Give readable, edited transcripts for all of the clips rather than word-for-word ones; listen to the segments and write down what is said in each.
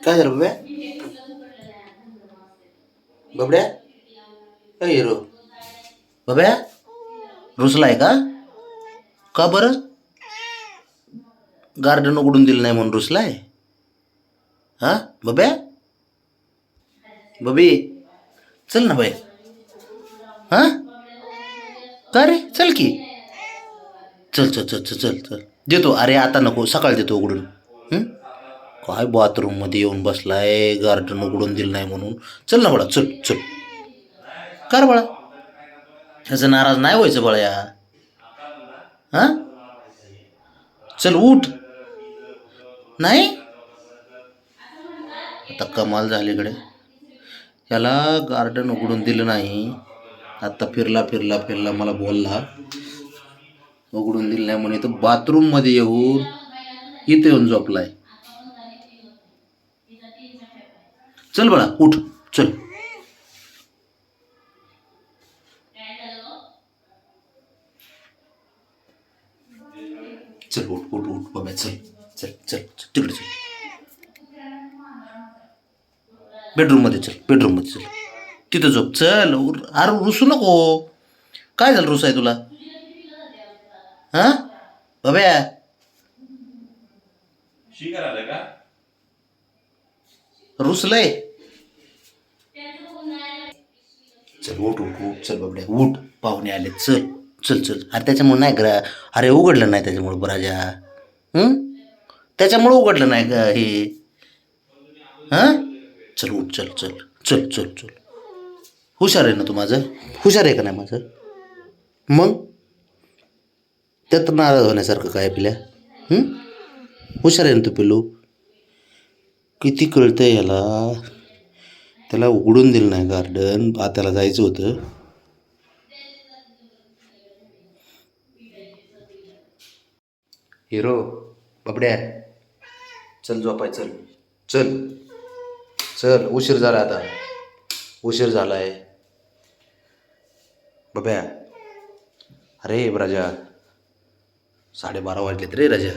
काय झालं बब्या? बबड्या काय हिरो बब्या रुसलाय का? का बरं? गार्डन उघडून दिलं नाही म्हणून रुसलाय? हा बब्या? बबी चल ना बाई. हा का रे? चल की. चल चल चल चल चल चल देतो. अरे आता नको, सकाळी देतो उघडून. हं? काय बाथरूम मध्ये येऊन बसलाय, गार्डन उघडून दिलं नाही म्हणून. चल ना बाळा, चल चल. कर बाळा, ह्याचं नाराज नाही व्हायचं बाळा. हा चल उठ. नाही आता कमाल झालीकडे. याला गार्डन उघडून दिलं नाही. आता फिरला फिरला फिरला मला बोलला उघडून दिलं नाही म्हणे, तर बाथरूम मध्ये येऊन इथे येऊन झोपलाय. चल बाळा उठ. चल चल उठ उठ उठ बाबा. चल चल चल तिकडे चल. बेडरूम मध्ये चल, बेडरूम मध्ये चल. तिथं झोप. चल. अरे रुसू नको. काय झालं रुसाय तुला? हा बाब्या रुसलय. चल उठ उठ उठ. चल बाबड्या उठ. पाहुणे आले. चल चल चल. अरे त्याच्यामुळे नाही करा. अरे उघडलं नाही त्याच्यामुळे राजा. हं त्याच्यामुळे उघडलं नाही का हे? हा चल उठ. चल चल चल चल चल. हुशार आहे ना तू माझं? हुशार आहे का नाही माझं? मग त्यात नाराज होण्यासारखं काय आपल्या? हुशार आहे ना तू पिल्लू? किती कळतंय याला. त्याला उघडून दिलं नाही गार्डन. त्याला जायचं होतं. हिरो बबड्या चल झोपाय. चल चल चल. उशीर झाला आता. उशीर झालाय बब्या. अरे राजा 12:30 वाजलेत रे राजा.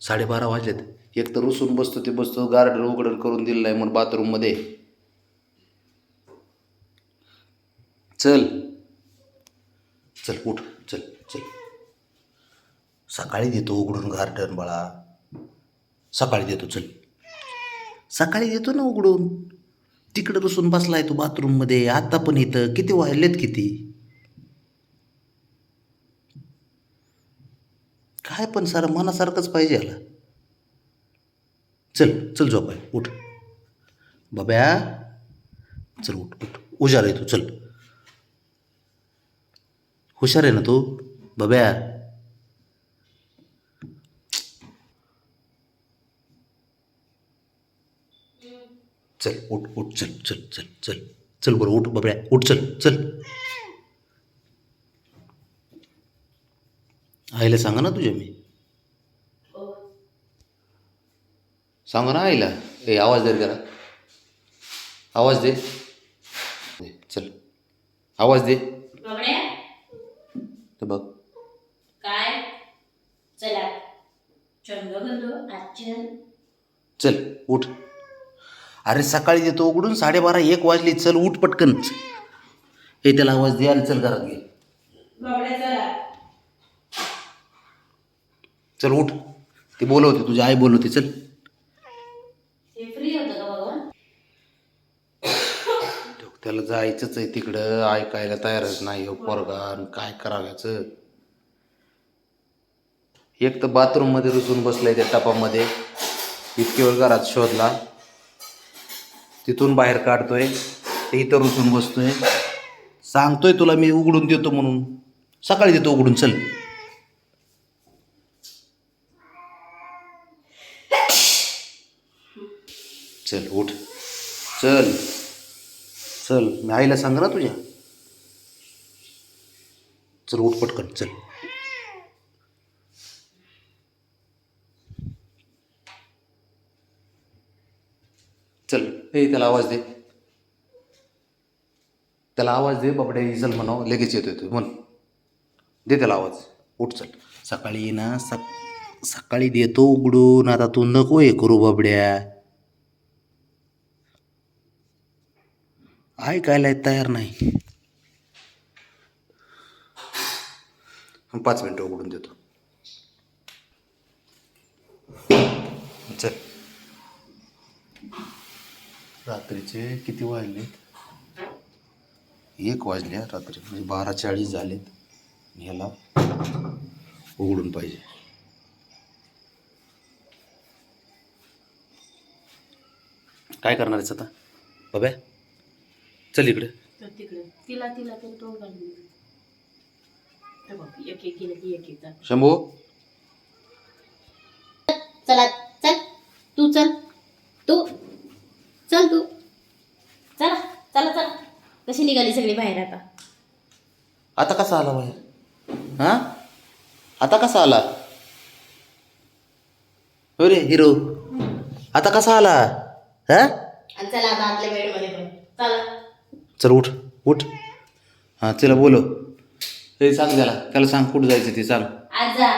12:30 वाजलेत. एक तर रुसून बसतो ते बसतो. गार्डन उघडण करून दिलं नाही म्हणून बाथरूम मध्ये. चल चल उठ. चल चल. सकाळी देतो उघडून गार्डन बाळा. सकाळी देतो. चल सकाळी देतो ना उघडून. तिकडे रुसून बसलाय तू बाथरूम मध्ये. आता पण इथं किती वाजलेत किती? काय पण सारं मनासारखंच पाहिजे याला. चल चल झोपाय. उठ बाब्या. चल उठ उठ. हुशार आहे तू. चल हुशार आहे ना तू बब्या? चल उठ उठ. चल चल चल चल चल बरं उठ बब्या. उठ. चल चल. आईला सांगा ना तुझ्या. मी सांगा ना आईला. आवाज दे जरा. आवाज दे. चल आवाज दे. तर बघ काय. चला चल उठ. अरे सकाळी देतो उघडून. 12:30 1 वाजली. चल उठ पटकन. हे त्याला आवाज दे आणि चल घरात घे. चल उठ. ती बोलवते, तुझी आई बोलवते. चल त्याला जायचंच आहे तिकडं. ऐकायला तयारच नाही हो पोरगा. काय करायचं. एक तर बाथरूम मध्ये रुसून बसलाय त्या टपामध्ये. इतके वेळ घरात शोधला. तिथून बाहेर काढतोय ते इथं रुसून बसतोय. सांगतोय तुला मी उघडून देतो म्हणून. सकाळी देतो उघडून. चल चल उठ. चल चल. मी आईला सांग ना तुझ्या. चल उठ पटकन. चल चल. त्याला आवाज दे. त्याला आवाज दे बाबड्या. चल म्हणावं. लगेच येतोय तू म्हण. दे त्याला आवाज. उठ. चल सकाळी ना सकाळी देतो उघडून. आता तू नको हे करू बाबड्या. ऐकायला तयार नाही. 5 मिनटं उघडून देतो. चल. रात्रीचे किती वाजले? 1 वाजले रात्री, म्हणजे 12:40 झालेत. ह्याला उघडून पाहिजे. काय करणार आहेस आता बाब्या? चल इकडे. तर तिकडे तिला तोंड घालून तर बघ एक एक गेलं की एक एक जातं. शंभू चला चल तू चल तू चल तू चला चला चला. कशी निघाली सगळी बाहेर आता? आता कसा आला बाहेर? हा, आता कसा आला? हो रे हिरो, आता कसा आला? हा, आणि चला आता आपल्या बेडमध्ये पण चला. चल उठ उठ. हां चला बोलो. ते सांग त्याला सांग कुठं जायचं ते. चाल आज जा.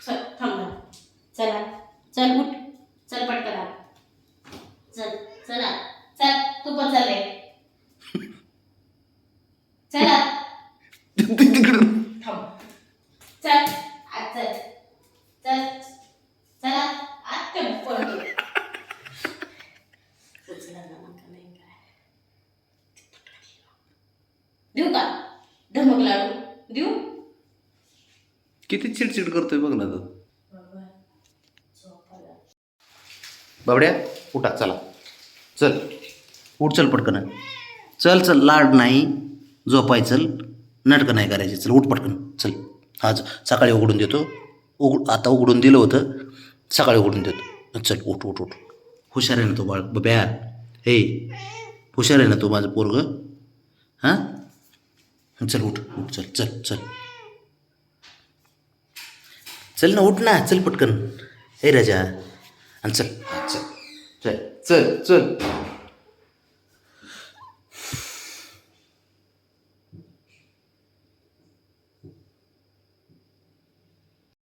चल थांब ना. चला चल उठ. चल पटकन आ. चल चला चल तू पण चल रे. चला थांब. चल आज चल चल चला आज ते पळतो. उचला ना नका नाही काय. देऊ का धमक लाडू देऊ? किती चिडचिड करतोय बघ ना तो. बाबा झोपायला. बाबड्या उठा चला. चल उठ, चल पटकन. चल चल, लाड नाही, झोपाय चल, नाटकं नाही करायची. चल उठ पटकन चल. आज सकाळी उघडून देतो. आता उघडून दिलं होतं, सकाळी उघडून देतो. चल उठ उठ उठ. हुशार आहे ना तो बाळ बब्या. हे हुशार आहे ना तो माझं पोरगं. हां चल उठ उठ. चल चल चल चल ना, उठ ना, चल पटकन. हे राजा आणि चल. चल चल चल चल.